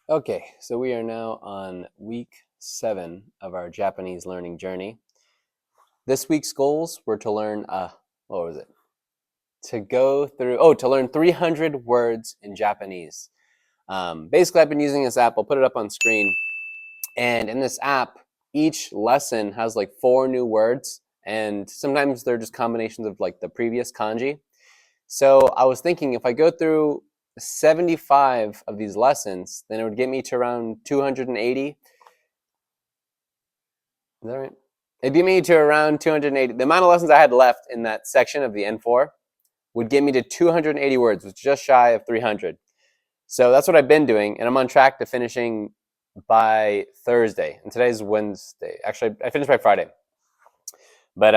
Okay, so we are now on week 7 of our Japanese learning journey. This week's goals were to learn, what was it? To learn 300 words in Japanese. Basically, I've been using this app. I'll put it up on screen. And in this app, each lesson has like 4 new words. And sometimes they're just combinations of like the previous kanji. So I was thinking if I go through 75 of these lessons, then it would get me to around 280. Is that right? It'd get me to around 280. The amount of lessons I had left in that section of the N4 would get me to 280 words, which is just shy of 300. So that's what I've been doing, and I'm on track to finishing by Thursday. And today's Wednesday. Actually, I finished by Friday. But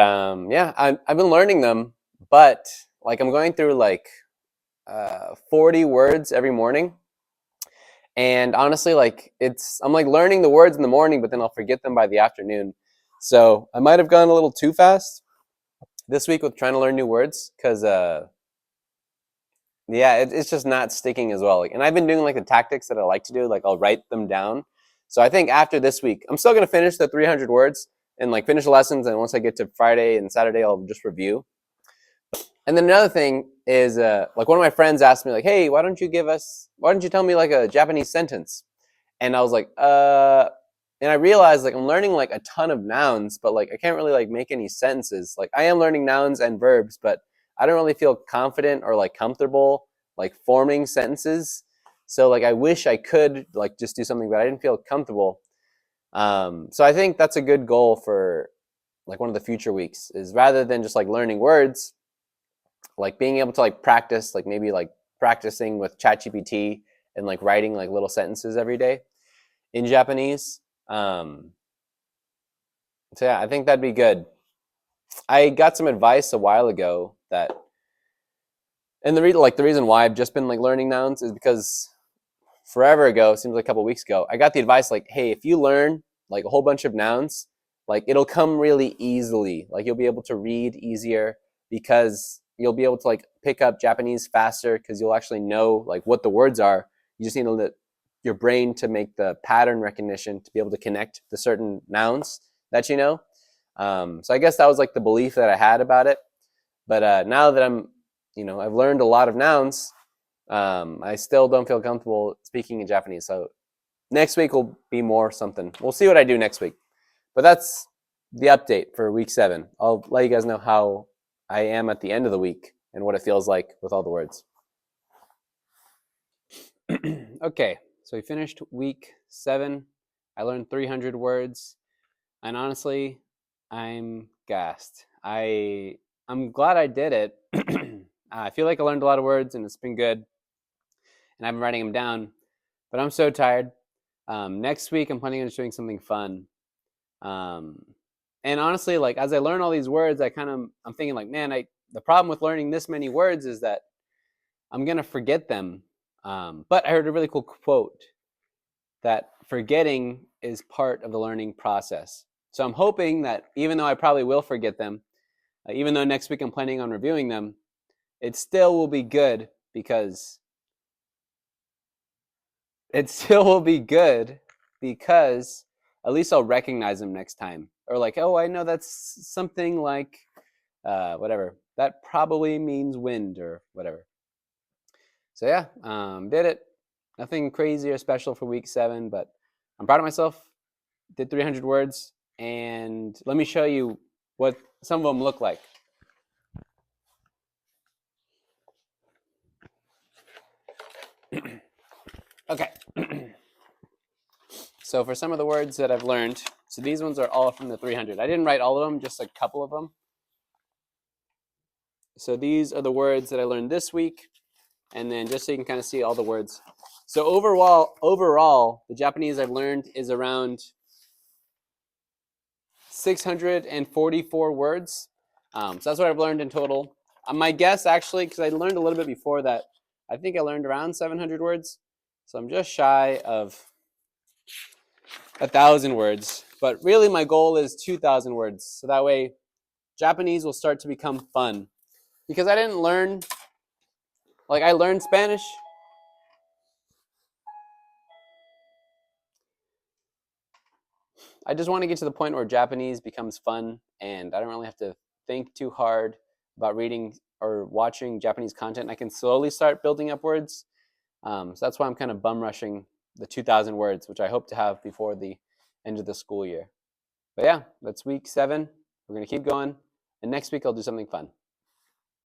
yeah, I've been learning them, but like I'm going through like 40 words every morning. And honestly, like I'm like learning the words in the morning, but then I'll forget them by the afternoon. So I might have gone a little too fast this week with trying to learn new words because yeah, it's just not sticking as well. Like, and I've been doing like the tactics that I like to do, like I'll write them down. So I think after this week, I'm still gonna finish the 300 words and like finish the lessons. And once I get to Friday and Saturday, I'll just review. And then another thing is, like one of my friends asked me, like, "Hey, why don't you tell me like a Japanese sentence?" And I was like, and I realized like I'm learning like a ton of nouns, but like I can't really like make any sentences. Like I am learning nouns and verbs, but I don't really feel confident or like comfortable like forming sentences. So like I wish I could like just do something, but I didn't feel comfortable. So I think that's a good goal for like one of the future weeks is rather than just like learning words, like being able to like practice, like maybe like practicing with ChatGPT and like writing like little sentences every day in Japanese. Um, so yeah, I think that'd be good. I got some advice a while ago that, and the reason why I've just been like learning nouns is because forever ago, seems like a couple weeks ago, I got the advice like, hey, if you learn like a whole bunch of nouns, like it'll come really easily. Like you'll be able to read easier because you'll be able to like pick up Japanese faster because you'll actually know like what the words are. You just need to let your brain to make the pattern recognition to be able to connect the certain nouns that you know. So I guess that was like the belief that I had about it. But now that I've learned a lot of nouns, I still don't feel comfortable speaking in Japanese. So next week will be more something. We'll see what I do next week. But that's the update for week 7. I'll let you guys know how I am at the end of the week and what it feels like with all the words. Okay, so we finished week 7. I learned 300 words, and honestly, I'm gassed. I'm glad I did it. I feel like I learned a lot of words, and it's been good, and I've been writing them down. But I'm so tired. Next week, I'm planning on just doing something fun. Um, and honestly, like as I learn all these words, I'm thinking like, man, the problem with learning this many words is that I'm gonna forget them. But I heard a really cool quote that forgetting is part of the learning process. So I'm hoping that even though I probably will forget them, even though next week I'm planning on reviewing them, it still will be good because it still will be good because at least I'll recognize them next time. Or like, oh, I know that's something like whatever. That probably means wind or whatever. So yeah, did it. Nothing crazy or special for week 7, but I'm proud of myself. Did 300 words, and let me show you what some of them look like. Okay. So for some of the words that I've learned, so these ones are all from the 300. I didn't write all of them, just a couple of them. So these are the words that I learned this week, and then just so you can kind of see all the words. So overall, the Japanese I've learned is around 644 words. So that's what I've learned in total. My guess, actually, because I learned a little bit before that, I think I learned around 700 words. So I'm just shy of 1,000 words. But really, my goal is 2,000 words. So that way, Japanese will start to become fun. Because I didn't learn, like I learned Spanish. I just want to get to the point where Japanese becomes fun and I don't really have to think too hard about reading or watching Japanese content. I can slowly start building up words. So that's why I'm kind of bum rushing the 2,000 words, which I hope to have before the end of the school year. But yeah, that's week 7. We're going to keep going. And next week, I'll do something fun.